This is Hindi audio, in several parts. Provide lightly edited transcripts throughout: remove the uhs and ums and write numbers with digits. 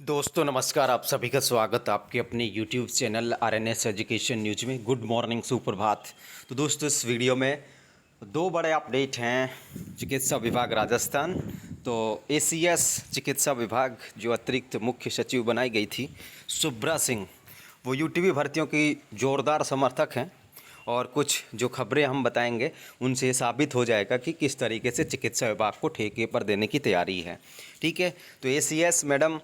दोस्तों नमस्कार, आप सभी का स्वागत आपके अपने YouTube channel RNS education news में। गुड मॉर्निंग, सुप्रभात। तो दोस्तों इस वीडियो में दो बड़े अपडेट हैं। चिकित्सा विभाग राजस्थान, तो ACS चिकित्सा विभाग जो अतिरिक्त मुख्य सचिव बनाई गई थी शुभ्रा सिंह, वो UTB भर्तियों की ज़ोरदार समर्थक हैं। और कुछ जो खबरें हम बताएंगे उनसे ये साबित हो जाएगा कि किस तरीके से चिकित्सा विभाग को ठेके पर देने की तैयारी है। ठीक है, तो ACS मैडम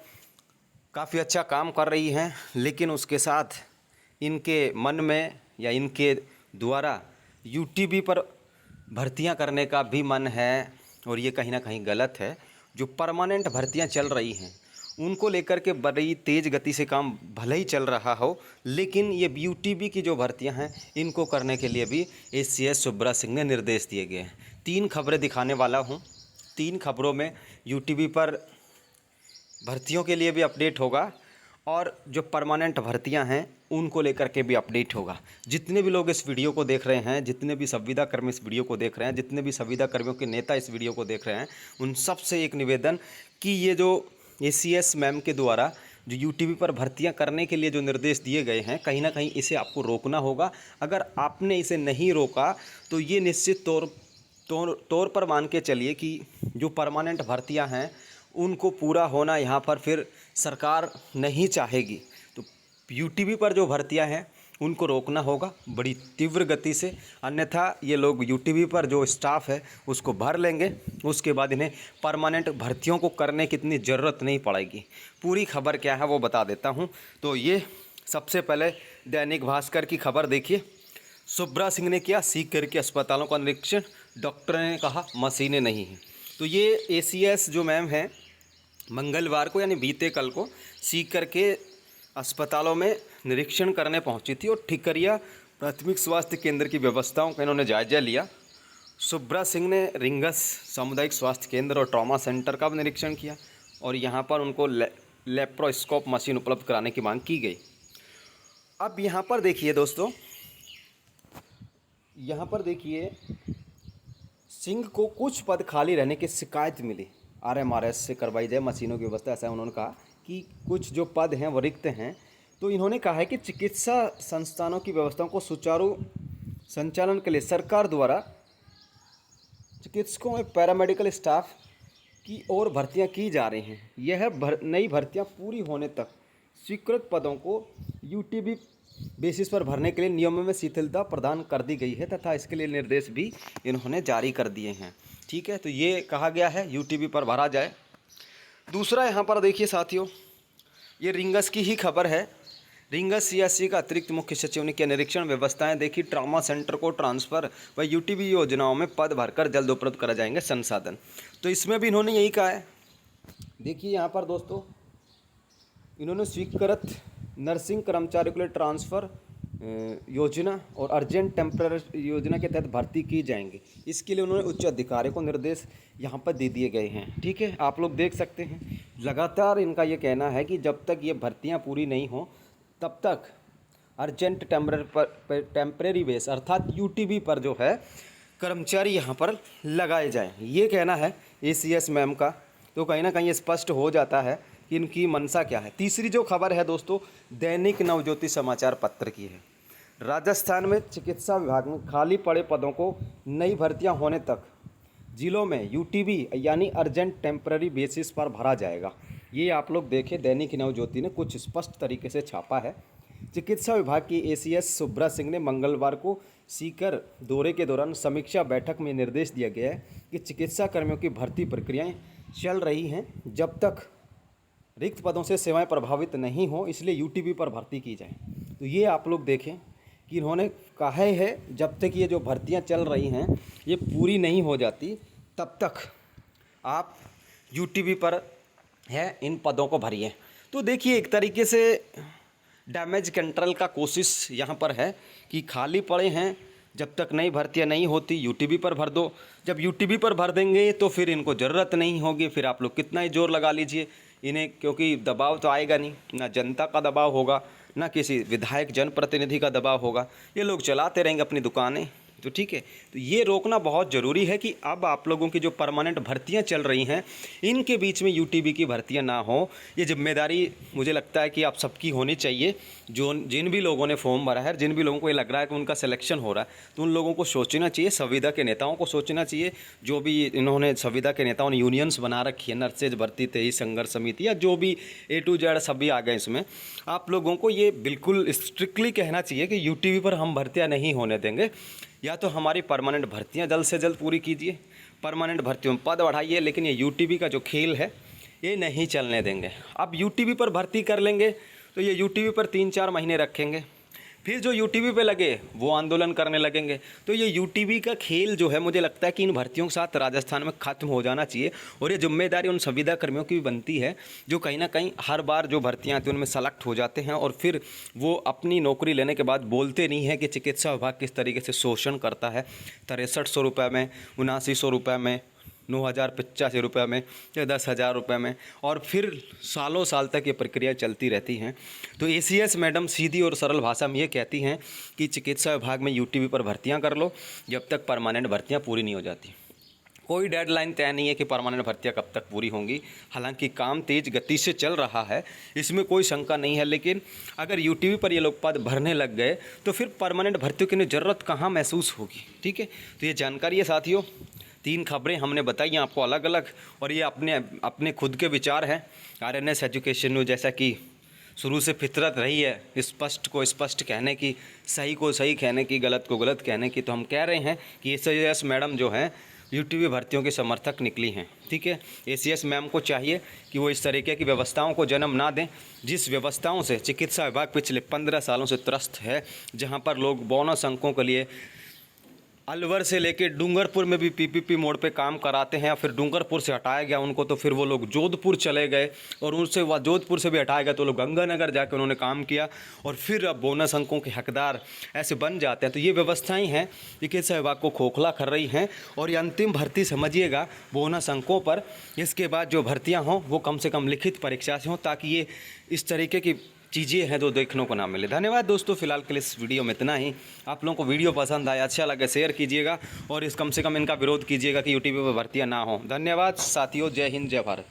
काफ़ी अच्छा काम कर रही हैं, लेकिन उसके साथ इनके मन में या इनके द्वारा UTB पर भर्तियां करने का भी मन है, और ये कहीं ना कहीं गलत है। जो परमानेंट भर्तियां चल रही हैं उनको लेकर के बड़ी तेज़ गति से काम भले ही चल रहा हो, लेकिन ये UTB की जो भर्तियां हैं इनको करने के लिए भी ACS शुभ्रा सिंह ने निर्देश दिए गए हैं। 3 खबरें दिखाने वाला हूँ। 3 खबरों में UTB पर भर्तियों के लिए भी अपडेट होगा और जो परमानेंट भर्तियां हैं उनको लेकर के भी अपडेट होगा। जितने भी लोग इस वीडियो को देख रहे हैं, जितने भी संविदा कर्मी इस वीडियो को देख रहे हैं, जितने भी संविदा कर्मियों के नेता इस वीडियो को देख रहे हैं, उन सबसे एक निवेदन कि ये जो ACS मैम के द्वारा जो UTB पर भर्तियां करने के लिए जो निर्देश दिए गए हैं, कहीं ना कहीं इसे आपको रोकना होगा। अगर आपने इसे नहीं रोका तो ये निश्चित तौर पर मान के चलिए कि जो परमानेंट भर्तियां हैं उनको पूरा होना यहाँ पर फिर सरकार नहीं चाहेगी। तो UTB पर जो भर्तियां हैं उनको रोकना होगा बड़ी तीव्र गति से, अन्यथा ये लोग UTB पर जो स्टाफ है उसको भर लेंगे। उसके बाद इन्हें परमानेंट भर्तियों को करने की इतनी ज़रूरत नहीं पड़ेगी। पूरी खबर क्या है वो बता देता हूँ। तो ये सबसे पहले दैनिक भास्कर की खबर देखिए। शुभ्रा सिंह ने किया सीकर के अस्पतालों का निरीक्षण, डॉक्टर ने कहा मशीनें नहीं हैं। तो ये ACS जो मैम हैं मंगलवार को यानी बीते कल को सीकर के अस्पतालों में निरीक्षण करने पहुंची थी और ठिकरिया प्राथमिक स्वास्थ्य केंद्र की व्यवस्थाओं का इन्होंने जायजा लिया। शुभ्रा सिंह ने रिंगस सामुदायिक स्वास्थ्य केंद्र और ट्रॉमा सेंटर का भी निरीक्षण किया और यहाँ पर उनको लेप्रोस्कोप मशीन उपलब्ध कराने की मांग की गई। अब यहाँ पर देखिए दोस्तों, यहाँ पर देखिए सिंह को कुछ पद खाली रहने की शिकायत मिली, RMRS से करवाई जाए मशीनों की व्यवस्था। ऐसा उन्होंने कहा कि कुछ जो पद हैं वो रिक्त हैं। तो इन्होंने कहा है कि चिकित्सा संस्थानों की व्यवस्थाओं को सुचारू संचालन के लिए सरकार द्वारा चिकित्सकों और पैरामेडिकल स्टाफ की और भर्तियां की जा रही हैं। यह नई भर्तियां पूरी होने तक स्वीकृत पदों को UTB बेसिस पर भरने के लिए नियमों में शिथिलता प्रदान कर दी गई है तथा इसके लिए निर्देश भी इन्होंने जारी कर दिए हैं। ठीक है, तो ये कहा गया है UTB पर भरा जाए। दूसरा यहाँ पर देखिए साथियों, ये रिंगस की ही खबर है। रिंगस CSC का अतिरिक्त मुख्य सचिव ने किया निरीक्षण, व्यवस्थाएं देखी, ट्रॉमा सेंटर को ट्रांसफ़र व UTB योजनाओं में पद भरकर जल्द उपलब्ध करा जाएंगे संसाधन। तो इसमें भी इन्होंने यही कहा है। देखिए यहाँ पर दोस्तों, इन्होंने स्वीकृत नर्सिंग कर्मचारियों के लिए ट्रांसफ़र योजना और अर्जेंट टेम्पररी योजना के तहत भर्ती की जाएंगी। इसके लिए उन्होंने उच्च अधिकारियों को निर्देश यहाँ पर दे दिए गए हैं। ठीक है, आप लोग देख सकते हैं लगातार इनका ये कहना है कि जब तक ये भर्तियाँ पूरी नहीं हों तब तक अर्जेंट टेम्परेरी बेस अर्थात UTB पर जो है कर्मचारी यहाँ पर लगाए जाएँ, ये कहना है ACS मैम का। तो कहीं ना कहीं स्पष्ट हो जाता है कि इनकी मंशा क्या है। तीसरी जो खबर है दोस्तों, दैनिक नवज्योति समाचार पत्र की है। राजस्थान में चिकित्सा विभाग में खाली पड़े पदों को नई भर्तियां होने तक जिलों में UTB यानी अर्जेंट टेम्पररी बेसिस पर भरा जाएगा। ये आप लोग देखें, दैनिक नवज्योति ने कुछ स्पष्ट तरीके से छापा है। चिकित्सा विभाग की ACS शुभ्रा सिंह ने मंगलवार को सीकर दौरे के दौरान समीक्षा बैठक में निर्देश दिया गया है कि चिकित्सा कर्मियों की भर्ती प्रक्रियाएं चल रही हैं जब तक रिक्त पदों से सेवाएं प्रभावित नहीं हो, इसलिए UTB पर भर्ती की जाए। तो ये आप लोग देखें कि इन्होंने कहा है जब तक ये जो भर्तियां चल रही हैं ये पूरी नहीं हो जाती तब तक आप UTB पर है इन पदों को भरिए। तो देखिए एक तरीके से डैमेज कंट्रोल का कोशिश यहाँ पर है कि खाली पड़े हैं, जब तक नई भर्तियाँ नहीं होती UTB पर भर दो। जब UTB पर भर देंगे तो फिर इनको ज़रूरत नहीं होगी, फिर आप लोग कितना ही जोर लगा लीजिए इन्हें, क्योंकि दबाव तो आएगा नहीं, ना जनता का दबाव होगा ना किसी विधायक जनप्रतिनिधि का दबाव होगा। ये लोग चलाते रहेंगे अपनी दुकानें, तो ठीक है, तो ये रोकना बहुत ज़रूरी है कि अब आप लोगों की जो परमानेंट भर्तियां चल रही हैं इनके बीच में यूटीबी की भर्तियां ना हो। ये जिम्मेदारी मुझे लगता है कि आप सबकी होनी चाहिए। जो जिन भी लोगों ने फॉर्म भरा है, जिन भी लोगों को ये लग रहा है कि उनका सिलेक्शन हो रहा है, तो उन लोगों को सोचना चाहिए, संविदा के नेताओं को सोचना चाहिए। जो भी इन्होंने संविदा के नेताओं ने यूनियंस बना रखी है, नर्सेज भर्ती 23 संघर्ष समिति या जो भी A to Z सभी आ गए इसमें, आप लोगों को ये बिल्कुल स्ट्रिक्टली कहना चाहिए कि यूटीबी पर हम भर्तियाँ नहीं होने देंगे। या तो हमारी परमानेंट भर्तियां जल्द से जल्द पूरी कीजिए, परमानेंट भर्तियों में पद बढ़ाइए, लेकिन ये यूटीबी का जो खेल है ये नहीं चलने देंगे। अब यूटीबी पर भर्ती कर लेंगे तो ये यूटीबी पर 3-4 महीने रखेंगे, फिर जो यूटीबी पे लगे वो आंदोलन करने लगेंगे। तो ये यूटीबी का खेल जो है मुझे लगता है कि इन भर्तियों के साथ राजस्थान में ख़त्म हो जाना चाहिए। और ये जिम्मेदारी उन संविदा कर्मियों की भी बनती है जो कहीं ना कहीं हर बार जो भर्तियाँ आती हैं उनमें सेलेक्ट हो जाते हैं और फिर वो अपनी नौकरी लेने के बाद बोलते नहीं हैं कि चिकित्सा विभाग किस तरीके से शोषण करता है। 6300 रुपये में, 7900 रुपये में, 9085 रुपये में या 10,000 रुपये में, और फिर सालों साल तक ये प्रक्रिया चलती रहती हैं। तो ACS मैडम सीधी और सरल भाषा में ये कहती हैं कि चिकित्सा विभाग में यूटीबी पर भर्तियां कर लो जब तक परमानेंट भर्तियां पूरी नहीं हो जाती। कोई डेडलाइन तय नहीं है कि परमानेंट भर्तियां कब तक पूरी होंगी। हालांकि काम तेज़ गति से चल रहा है, इसमें कोई शंका नहीं है, लेकिन अगर यूटीबी पर ये लोग पद भरने लग गए तो फिर परमानेंट भर्तियों की ज़रूरत कहाँ महसूस होगी। ठीक है, तो ये जानकारी है साथियों, 3 खबरें हमने बताई हैं आपको अलग अलग, और ये अपने खुद के विचार हैं। RNS एजुकेशन न्यूज़ जैसा कि शुरू से फितरत रही है स्पष्ट को स्पष्ट कहने की, सही को सही कहने की, गलत को गलत कहने की, तो हम कह रहे हैं कि ACS मैडम जो हैं यूटीबी भर्तियों के समर्थक निकली हैं। ठीक है, ACS मैम को चाहिए कि वो इस तरीके की व्यवस्थाओं को जन्म ना दें जिस व्यवस्थाओं से चिकित्सा विभाग पिछले 15 सालों से त्रस्त है, जहाँ पर लोग बोनस अंकों के लिए अलवर से लेके डूंगरपुर में भी PPP मोड पे काम कराते हैं, या फिर डूंगरपुर से हटाया गया उनको तो फिर वो लोग जोधपुर चले गए, और उनसे वह जोधपुर से भी हटाया गया तो लोग गंगानगर जाके उन्होंने काम किया, और फिर अब बोनस अंकों के हकदार ऐसे बन जाते हैं। तो ये व्यवस्थाएं हैं चिकित्सा विभाग को खोखला कर रही हैं, और ये अंतिम भर्ती समझिएगा बोनस अंकों पर। इसके बाद जो भर्तियाँ हों वो कम से कम लिखित परीक्षा से हों, ताकि ये इस तरीके की चीज़ें हैं जो देखने को ना मिले। धन्यवाद दोस्तों, फिलहाल के लिए इस वीडियो में इतना ही। आप लोगों को वीडियो पसंद आया, अच्छा लगे, शेयर कीजिएगा और कम से कम इनका विरोध कीजिएगा कि यूटीबी पर भर्तियाँ ना हो। धन्यवाद साथियों, जय हिंद, जय भारत।